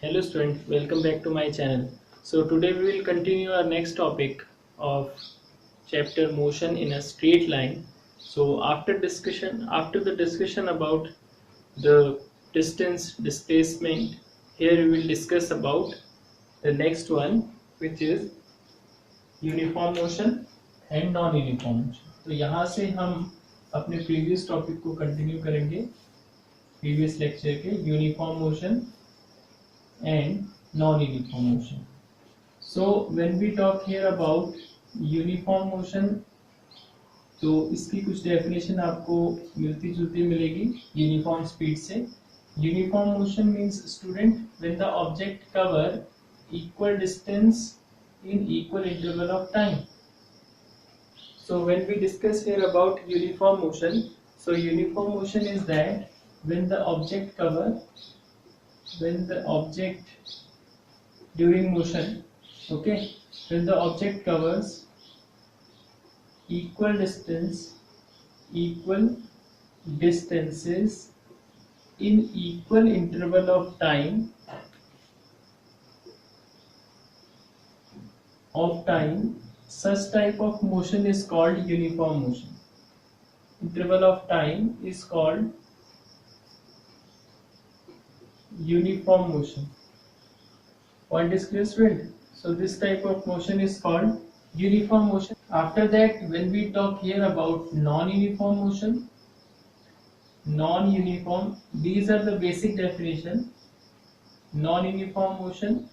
Hello student, welcome back to my channel. So today we will continue our next topic of chapter motion in a straight line. So after the discussion about the distance displacement, here we will discuss about the next one, which is uniform motion and non uniform motion. तो यहाँ से हम अपने previous topic को continue करेंगे, previous lecture के uniform motion and non-uniform motion. So when we talk here about uniform motion, तो इसकी कुछ डेफिनेशन आपको मिलती जुलती मिलेगी यूनिफॉर्म स्पीड से. Uniform motion means student when the object cover equal distance in equal interval of time. So when we discuss here about uniform motion, so uniform motion is that when the object during motion, okay, when the object covers equal distances in equal interval of time, such type of motion is called uniform motion. Interval of time is called uniform motion. Point is clear, student? So this type of motion is called uniform motion. After that, when we talk here about non-uniform motion, these are the basic definition. Non-uniform motion,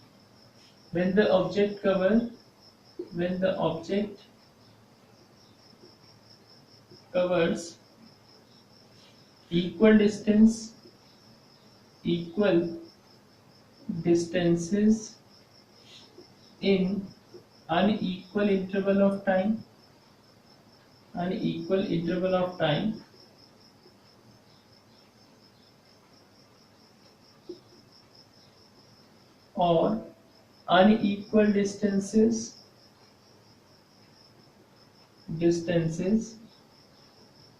when the object covers equal distances in unequal interval of time, or unequal distances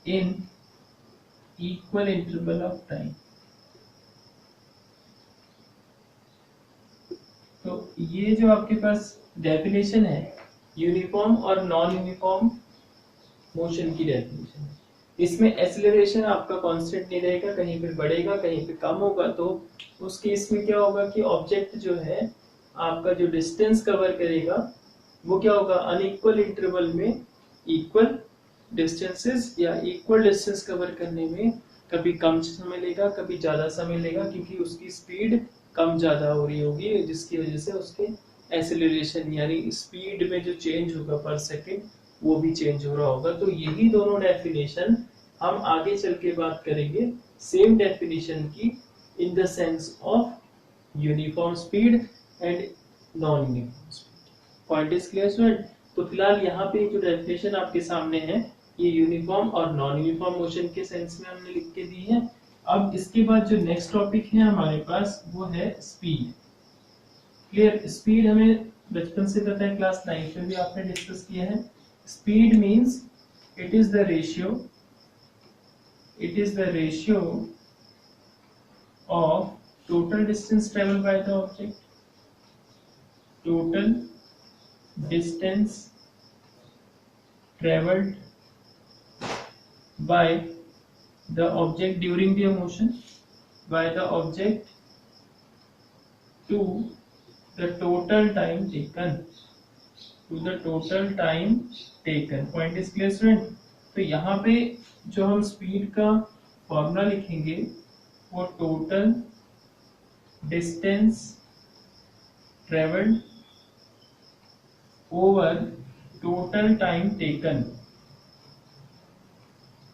in equal interval of time. तो ये जो आपके पास definition है uniform और non uniform motion की definition है. इसमें acceleration आपका कांस्टेंट नहीं रहेगा, कहीं पे बढ़ेगा कहीं पे कम होगा. तो उस केस में क्या होगा कि ऑब्जेक्ट जो है आपका जो डिस्टेंस कवर करेगा वो क्या होगा, अनइक्वल इंटरवल में इक्वल डिस्टेंसेस या इक्वल डिस्टेंस कवर करने में कभी कम समय लेगा कभी ज्यादा समय लेगा, क्योंकि उसकी स्पीड कम ज्यादा हो रही होगी, जिसकी वजह से उसके एक्सेलरेशन यानी स्पीड में जो चेंज होगा पर सेकंड वो भी चेंज हो रहा होगा. तो यही दोनों डेफिनेशन हम आगे चल के बात करेंगे सेम डेफिनेशन की in the sense of uniform speed and non uniform speed. Point is clear student? तो फिलहाल यहाँ पे जो डेफिनेशन आपके सामने है ये यूनिफॉर्म और नॉन यूनिफॉर्म मोशन के सेंस में हमने लिख के दी है. अब इसके बाद जो नेक्स्ट टॉपिक है हमारे पास वो है स्पीड. क्लियर? स्पीड हमें बचपन से पता है, क्लास 9 में भी आपने डिस्कस किया है. Speed means it is the ratio of total distance traveled by the object, total distance traveled by the object during the motion, by the object to the total time taken, point is clear student? तो यहाँ पे जो हम speed का formula लिखेंगे वो total distance travelled over total time taken,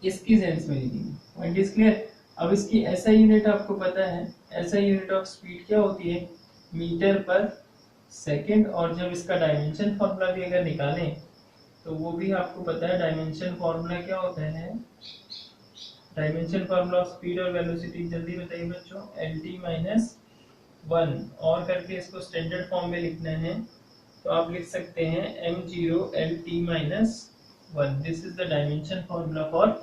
इसकी sense में लिखेंगे. Point is clear? अब इसकी ऐसा यूनिट आपको पता है, ऐसा यूनिट ऑफ स्पीड क्या होती है, मीटर पर सेकंड. और जब इसका डायमेंशन फॉर्मूला भी अगर निकालें तो वो भी आपको पता है. डायमेंशन फॉर्मूला क्या होता है, डायमेंशन फॉर्मूला ऑफ स्पीड और वेलोसिटी जल्दी बताइए बच्चों. lt माइनस 1 और करके इसको स्टैंडर्ड फॉर्म में लिखना है तो आप लिख सकते हैं m0 lt minus 1. This is the dimension formula for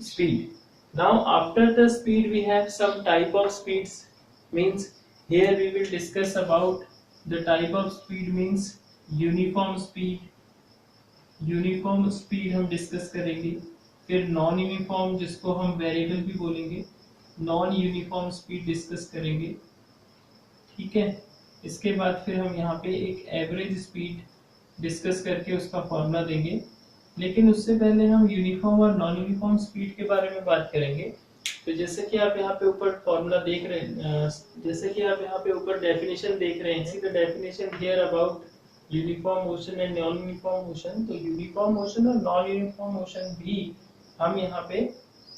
speed. Now after the speed we have some type of speeds, means Here we will discuss about the type of speed means uniform speed हम discuss करेंगे। फिर non uniform जिसको हम variable भी बोलेंगे, non uniform speed discuss करेंगे। ठीक है, इसके बाद फिर हम यहाँ पे एक एवरेज स्पीड डिस्कस करके उसका फॉर्मूला देंगे। लेकिन उससे पहले हम यूनिफॉर्म और नॉन यूनिफॉर्म स्पीड के बारे में बात करेंगे। तो जैसे कि आप यहाँ पे ऊपर फॉर्मूला देख रहे हैं, जैसे कि आप यहाँ पे ऊपर डेफिनेशन देख रहे हैं, see the definition here about uniform motion and non uniform motion. तो यूनिफॉर्म मोशन और नॉन यूनिफॉर्म मोशन भी हम यहाँ पे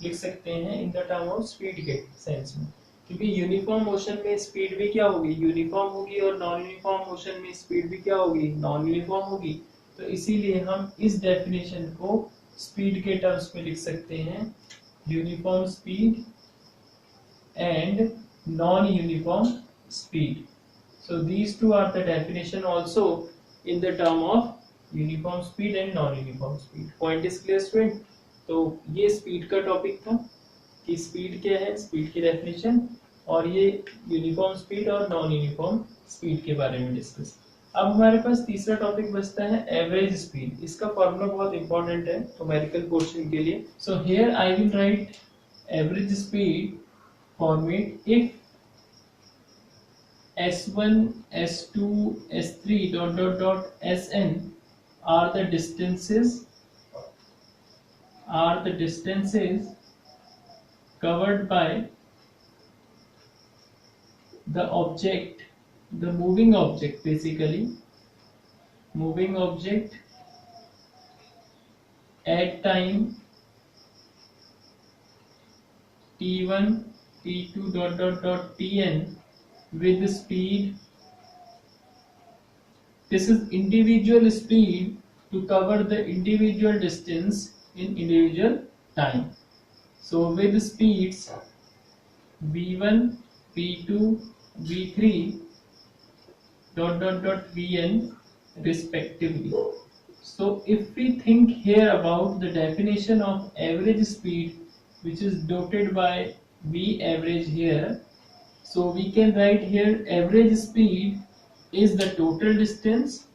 लिख सकते हैं in the term of speed के सेंस में, क्योंकि यूनिफॉर्म मोशन में स्पीड भी क्या होगी, यूनिफॉर्म होगी, और नॉन यूनिफॉर्म मोशन में स्पीड भी क्या होगी, नॉन यूनिफॉर्म होगी। तो इसीलिए हम इस डेफिनेशन को स्पीड के टर्म्स में लिख सकते हैं, uniform speed and non uniform speed. So these two are the definition also in the term of uniform speed and non-uniform speed. Point is clear student? तो ये स्पीड का टॉपिक था कि स्पीड क्या है, स्पीड की डेफिनेशन, और ये यूनिफॉर्म स्पीड और नॉन यूनिफॉर्म स्पीड के बारे में डिस्कस। अब हमारे पास तीसरा टॉपिक बचता है एवरेज स्पीड। इसका फॉर्मूला बहुत इंपॉर्टेंट है न्यूमेरिकल पोर्शन के लिए। So here I will right average speed format if S1, S2, S3 Sn are the distances covered by the object, the moving object, basically moving object at time t1, t2 tn with speed, this is individual speed to cover the individual distance in individual time. So with speeds v1, v2, v3 vn respectively. So if we think here about the definition of average speed, which is denoted by v average here, so we can write here average speed is the total distance.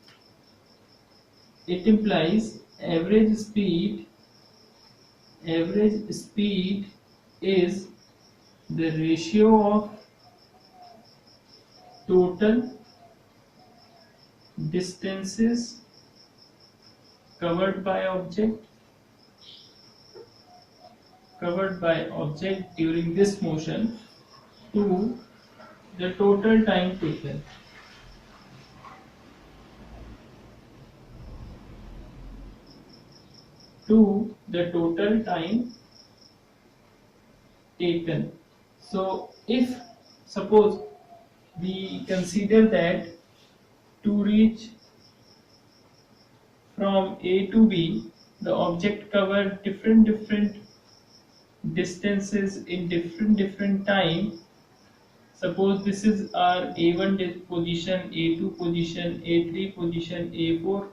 It implies average speed is the ratio of total distances covered by object during this motion to the total time taken. So if suppose we consider that to reach from A to B, the object covered different distances in different time. Suppose this is our A1 position, A2 position, A3 position, A4,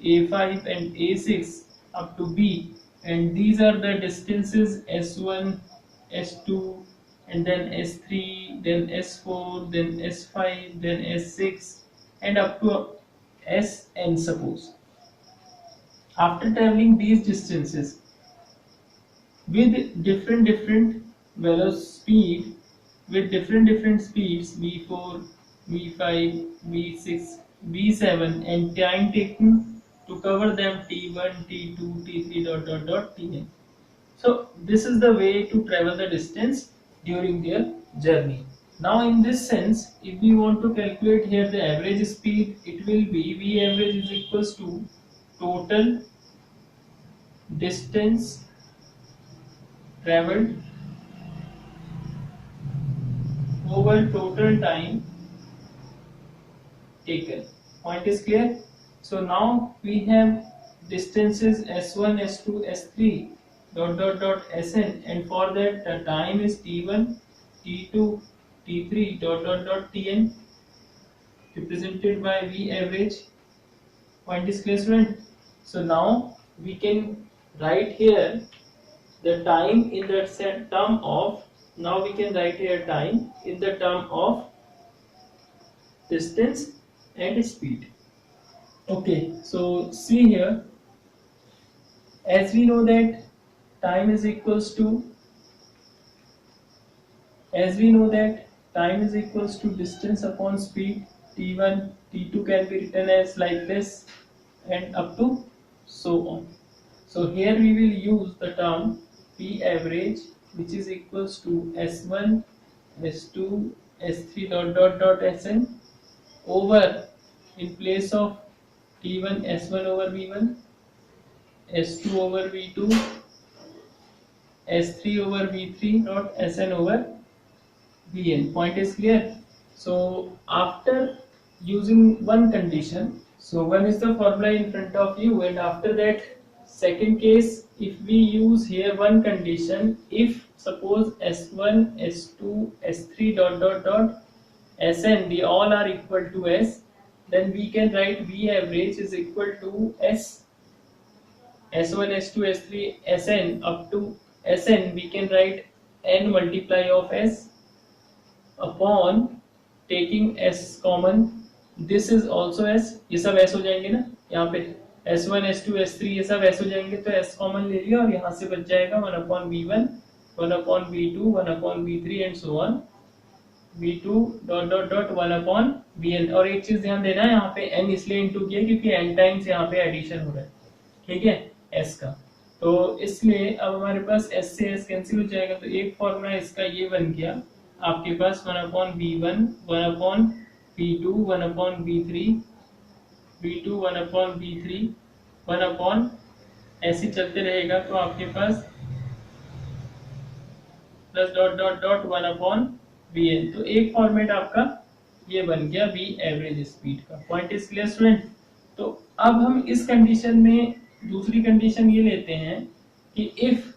A5 and A6 up to B, and these are the distances S1, S2, and then S3, then S4, then S5, then S6, and up to Sn. Suppose after traveling these distances with different velocity speed, with different speeds v4, v5, v6, v7, and time taken to cover them t1, t2, t3 tn. So this is the way to travel the distance during their journey. Now in this sense, if we want to calculate here the average speed, it will be v average is equals to total distance traveled over total time taken. Point is clear? So now we have distances s1, s2, s3 sn, and for that the time is t1, t2, t3 tn, represented by v average. Point is clear, student? So now we can write here the time in the term of, now we can write here time in the term of distance and speed. Okay, so see here, as we know that time is equals to time is equals to distance upon speed. T1, T2 can be written as like this and up to so on. So here we will use the term P average, which is equals to S1, S2, S3 dot dot dot Sn over, in place of T1 S1 over V1, S2 over V2, S3 over V3 dot Sn over Vn. Point is clear. So after using one condition, so one is the formula in front of you, and after that second case, if we use here one condition, if suppose S1, S2, S3 dot dot dot Sn, they all are equal to S, then we can write V average is equal to S, S1, S2, S3, Sn up to Sn, we can write n multiply of S upon taking S common. This is also S, ये सब S हो जाएंगे ना, यहाँ पे S1, S2, S3 ये सब S हो जाएंगे, तो S कॉमन ले लिया और यहाँ से बच जाएगा 1/V1, 1/V2, 1/V3 and so on, V2 dot dot dot 1/Vn। और एक चीज ध्यान देना है, यहाँ पे n इसलिए इंटू किया क्योंकि n टाइम्स यहाँ पे एडिशन हो रहा है, ठीक है, S का। तो इसलिए अब हमारे पास S से S कैंसिल हो जाएगा, तो एक फॉर्मूला इसका ये बन गया आपके पास 1/V1, 1/V2, 1/V3, V2 1/V3, 1 ऐसे चलते रहेगा, तो आपके पास plus dot dot dot 1/Vn। तो एक फॉर्मेट आपका ये बन गया V एवरेज स्पीड का। Point is clear student. तो अब हम इस कंडीशन में दूसरी कंडीशन ये लेते हैं कि if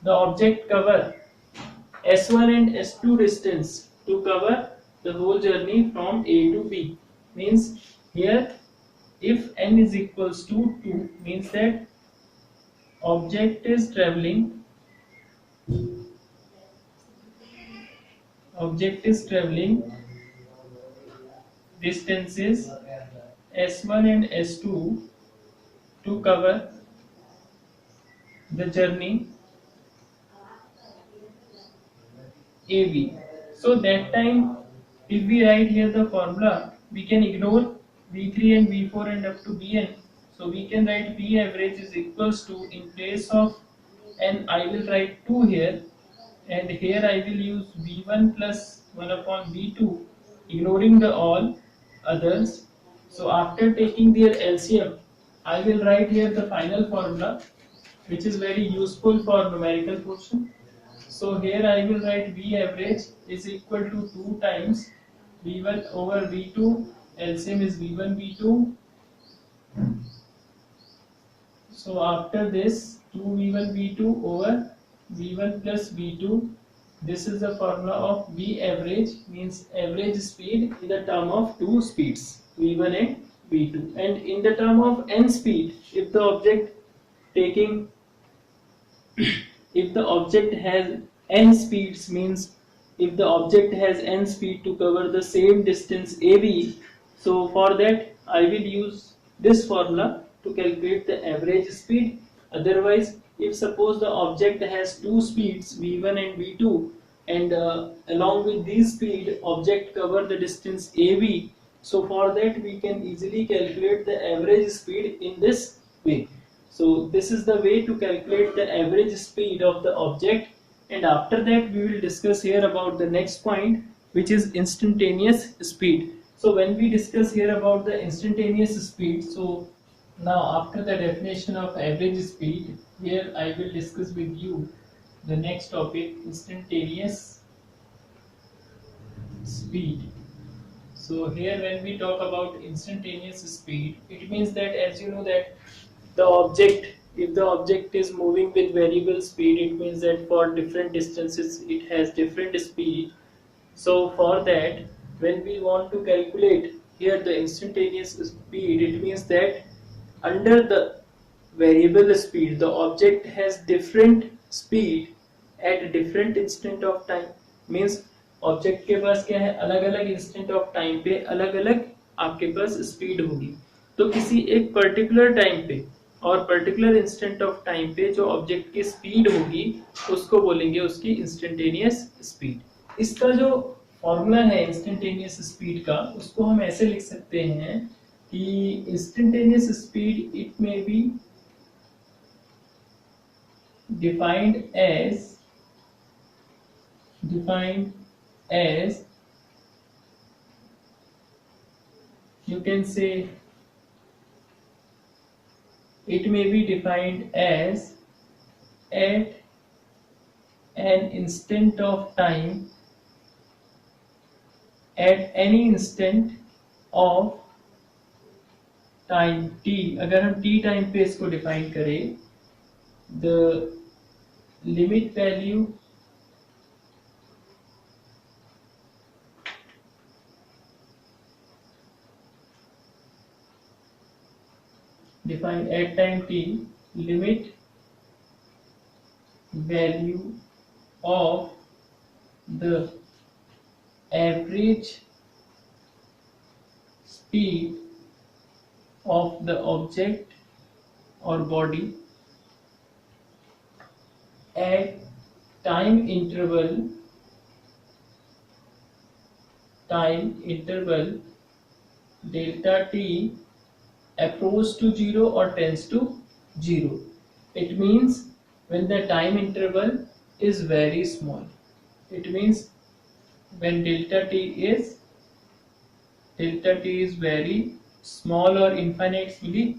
the object cover S1 and S2 distance to cover the whole journey from A to B, means here if n is equals to 2, means that object is traveling distances S1 and S2 to cover the journey AB. So that time if we write here the formula, we can ignore V3 and V4 and up to Vn. So we can write V average is equals to, in place of n I will write 2 here, and here I will use V1 plus 1/V2, ignoring the all others. So after taking their LCM, I will write here the final formula, which is very useful for numerical portion. So here I will write V average is equal to 2 times V1 over V2, LCM is V1 V2. So after this 2 V1 V2 over V1 plus V2, this is the formula of V average, means average speed in the term of two speeds, V1 and V2. And in the term of n speed, if the object taking if the object has n speeds, means if the object has n speed to cover the same distance AB, so for that I will use this formula to calculate the average speed. Otherwise, if suppose the object has two speeds V1 and V2, and along with these speed object cover the distance AB, so for that we can easily calculate the average speed in this way. So this is the way to calculate the average speed of the object. And after that we will discuss here about the next point, which is instantaneous speed. So when we discuss here about the instantaneous speed, so now after the definition of average speed, here I will discuss with you the next topic, instantaneous speed. So here when we talk about instantaneous speed, it means that, as you know, that the object, if the object is moving with variable speed, it means that for different distances it has different speed. So for that, when we want to calculate here the instantaneous speed, it means that under the variable speed the object has different speed at different instant of time. Means object के पास क्या है, अलग अलग instant of time पे अलग अलग आपके पास speed होगी। तो किसी एक पर्टिकुलर टाइम पे और पर्टिकुलर इंस्टेंट ऑफ टाइम पे जो ऑब्जेक्ट की स्पीड होगी उसको बोलेंगे उसकी इंस्टेंटेनियस स्पीड। इसका जो फॉर्मूला है इंस्टेंटेनियस स्पीड का, उसको हम ऐसे लिख सकते हैं कि instantaneous speed it may be defined as you can say it may be defined as at an instant of time, at any instant of time t। अगर हम t टाइम पे इसको डिफाइन करें, the limit value defined at time t, limit value of the average speed of the object or body at time interval delta t approach to 0 or tends to 0. It means when the time interval is very small. It means when delta t is very small or infinitely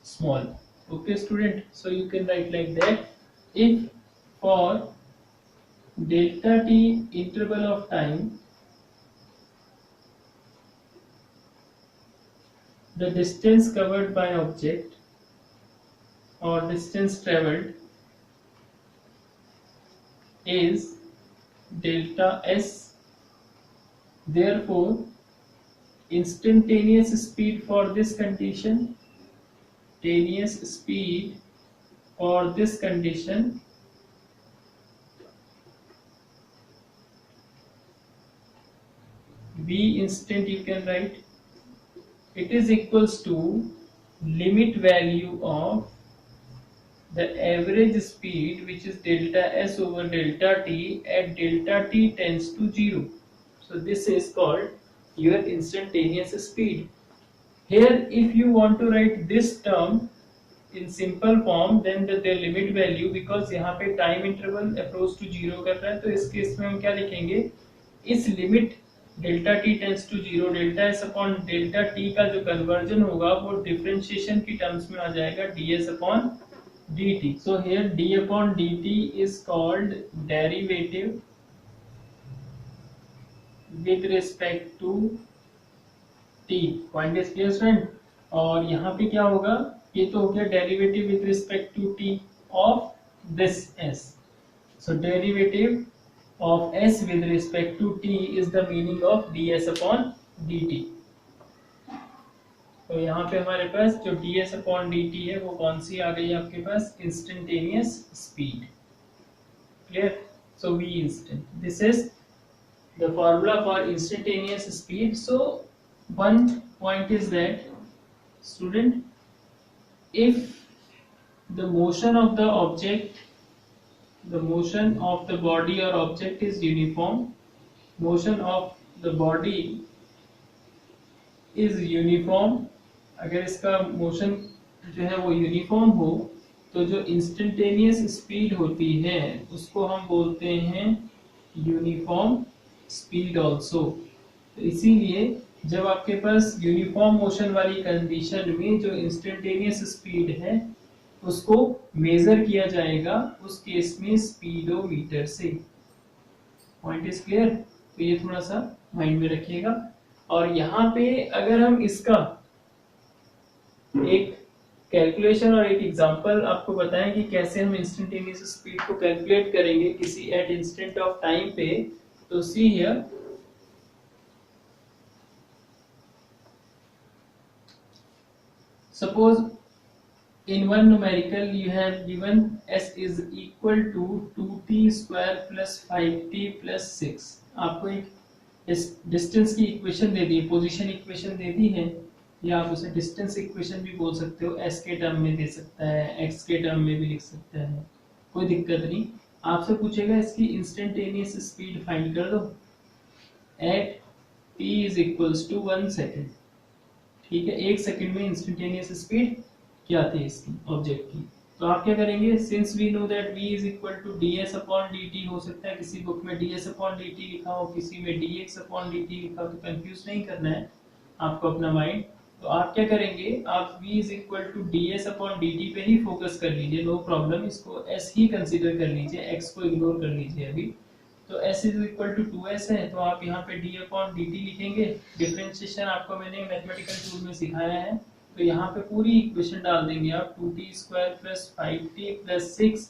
small. Okay student, so you can write like that. If for delta t interval of time the distance covered by object or distance traveled is delta s, therefore instantaneous speed for this condition v instant, you can write, it is equals to limit value of the average speed which is delta s over delta t at delta t tends to 0. So this is called your instantaneous speed. Here if you want to write this term in simple form, then the limit value, because यहाँ पे time interval approach to 0 कर रहा है, तो इस case में हम क्या लिखेंगे, इस limit delta t tends to 0 delta s upon delta t का जो कन्वर्जन होगा वो डिफरेंशिएशन की टर्म्स में आ जाएगा ds upon dt. So here d upon dt is called derivative with respect to t. Point is clear friend? और यहाँ पे क्या होगा, ये तो हो गया derivative with respect to t of this s. So derivative of s with respect to t is the meaning of ds upon dt. तो यहाँ पे हमारे पास जो ds upon dt है वो कौन सी आ गई आपके पास, instantaneous speed. Clear? So v instant, this is the formula for instantaneous speed. So one point is that student, if the motion of the object, the motion of the body or object is uniform, motion of the body is uniform, अगर इसका motion जो है वो uniform हो तो जो instantaneous speed होती है उसको हम बोलते हैं यूनिफॉर्म स्पीड ऑल्सो. तो इसीलिए जब आपके पास यूनिफॉर्म मोशन वाली कंडीशन में जो इंस्टेंटेनियस स्पीड है उसको मेजर किया जाएगा उस केस में स्पीडोमीटर से. Point is clear? तो ये थोड़ा सा माइंड में रखिएगा. और यहाँ पे अगर हम इसका एक कैलकुलेशन और एक एग्जांपल आपको बताएं कि कैसे हम इंस्टेंटेनियस स्पीड को कैलकुलेट करेंगे किसी एट इंस्टेंट ऑफ टाइम पे, तो see here, suppose in one numerical you have given s is equal to 2t square plus 5t plus 6। आपको एक डिस्टेंस की इक्वेशन दे दी है, पोजीशन इक्वेशन दे दी है, या आप उसे डिस्टेंस इक्वेशन भी बोल सकते हो, s के टर्म में दे सकता है, x के टर्म में भी लिख सकता है, कोई दिक्कत नहीं। आपसे पूछेगा इसकी इंस्टेंटेनियस स्पीड फाइंड कर दो at t is equals to 1 second. ठीक है, 1 सेकेंड में इंस्टेंटेनियस स्पीड क्या थी इसकी ऑब्जेक्ट की। तो आप क्या करेंगे, since we know that v is equal to ds upon dt, हो सकता है किसी बुक में ds अपॉन dt लिखा हो, किसी में dx अपॉन dt लिखा हो, तो कंफ्यूज नहीं करना है आपको अपना माइंड। तो आप क्या करेंगे, आप v is equal to ds upon dt पे ही फोकस कर लीजिए, नो प्रॉब्लम, इसको s ही कंसीडर कर लीजिए, x को इग्नोर कर लीजिए अभी। तो s is equal to 2s है, तो आप यहाँ पे d अपॉन dt लिखेंगे। डिफरेंशिएशन आपको मैंने मैथमेटिकल टूल में सिखाया है, तो यहाँ पे पूरी इक्वेशन डाल देंगे आप 2t square plus 5t plus 6,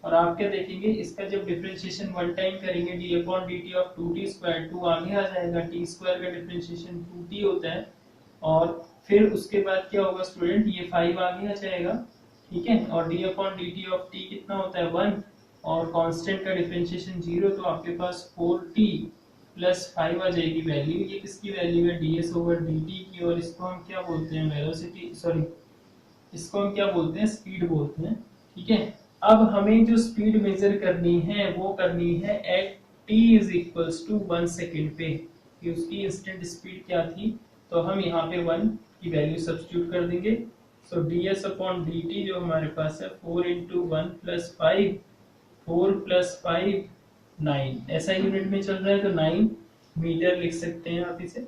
और आप क्या देखेंगे, इसका जब डिफरेंशिएशन वन टाइम करेंगे d upon dt of 2t square, 2 आगे आ जाएगा, t स्क्वायर का डिफरेंशिएशन 2t होता है, और फिर उसके बाद क्या होगा स्टूडेंट, ये 5 आगे आ जाएगा, ठीक है, और d upon dt of t कितना होता है 1, और कांस्टेंट का डिफरेंशिएशन 0, तो आपके पास 4t प्लस 5 आ जाएगी वैल्यू। ये किसकी वैल्यू है, ds ओवर dt की, और इसको हम क्या बोलते हैं, वेलोसिटी, सॉरी इसको हम क्या बोलते हैं, स्पीड बोलते हैं। ठीक है, अब हमें जो स्पीड मेजर करनी है वो करनी है at t is equals to 1 second पे, कि उसकी इंस्टेंट स्पीड क्या थी, तो हम यहाँ पे 1 की वैल्यू सब्स्टिट्यूट कर देंगे। सो ds अपॉन dt जो हमारे पास है 4 इंटू 1 प्लस 5, 4 प्लस 5 9, ऐसा यूनिट में चल रहा है तो 9 मीटर लिख सकते हैं आप इसे।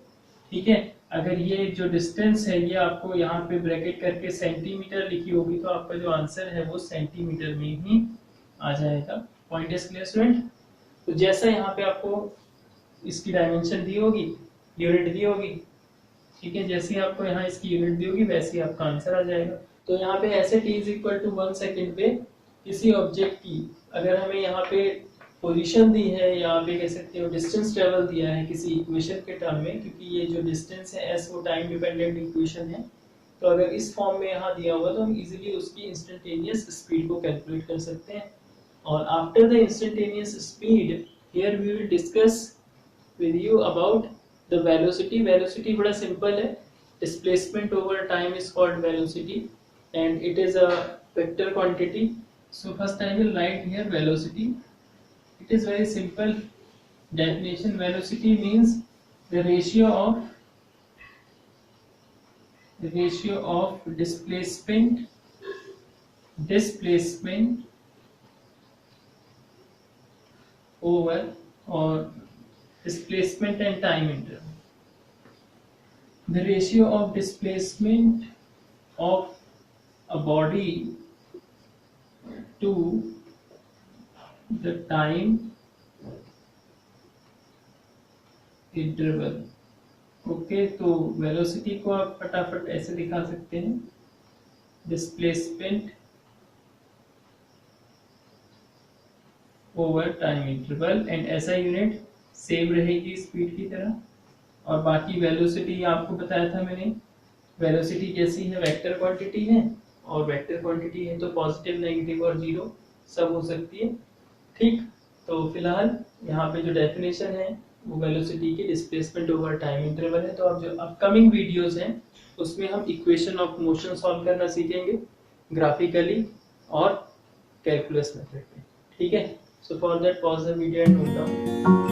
ठीक है, अगर ये जो डिस्टेंस है ये आपको यहाँ पे ब्रैकेट करके सेंटीमीटर लिखी होगी, तो आपका जो आंसर है वो सेंटीमीटर में ही आ जाएगा। Point is clear student. तो जैसा यहाँ पे आपको इसकी डायमेंशन दी होगी, यूनिट दी होगी, ठीक है, जैसे ही आपको यहाँ इसकी यूनिट दी होगी वैसे ही आपका आंसर आ जाएगा। तो यहाँ पे ऐसे t is equal to 1 second पे किसी ऑब्जेक्ट की अगर हमें यहाँ पे पोजीशन दी है, या आप ये कह सकते हो डिस्टेंस ट्रेवल दिया है किसी इक्वेशन के टर्म में, क्योंकि ये जो डिस्टेंस है s वो टाइम डिपेंडेंट इक्वेशन है, तो अगर इस फॉर्म में यहाँ दिया हुआ तो हम इजीली उसकी इंस्टेंटेनियस स्पीड को कैलकुलेट कर सकते हैं। और after the instantaneous speed here we will discuss with you about the velocity. Velocity बड़ा सिंपल है, displacement over time is called velocity and it is a vector quantity. So first I will write here velocity. It is very simple definition. Velocity means the ratio of displacement over or displacement and time interval. The ratio of displacement of a body to the time interval। Okay, तो velocity को आप फटाफट ऐसे दिखा सकते हैं, displacement over time interval, and ऐसा unit same रहेगी स्पीड की तरह। और बाकी वेलोसिटी आपको बताया था मैंने, वेलोसिटी कैसी है, वेक्टर क्वांटिटी है, और वेक्टर क्वांटिटी है तो पॉजिटिव, नेगेटिव और जीरो सब हो सकती है। ठीक, तो फिलहाल यहाँ पे जो डेफिनेशन है वो वेलोसिटी की डिस्प्लेसमेंट ओवर टाइम इंटरवल है। तो अब जो अपकमिंग वीडियोस हैं उसमें हम इक्वेशन ऑफ मोशन सॉल्व करना सीखेंगे ग्राफिकली और कैलकुलस मेथड में। ठीक है, so for that pause the video and note down.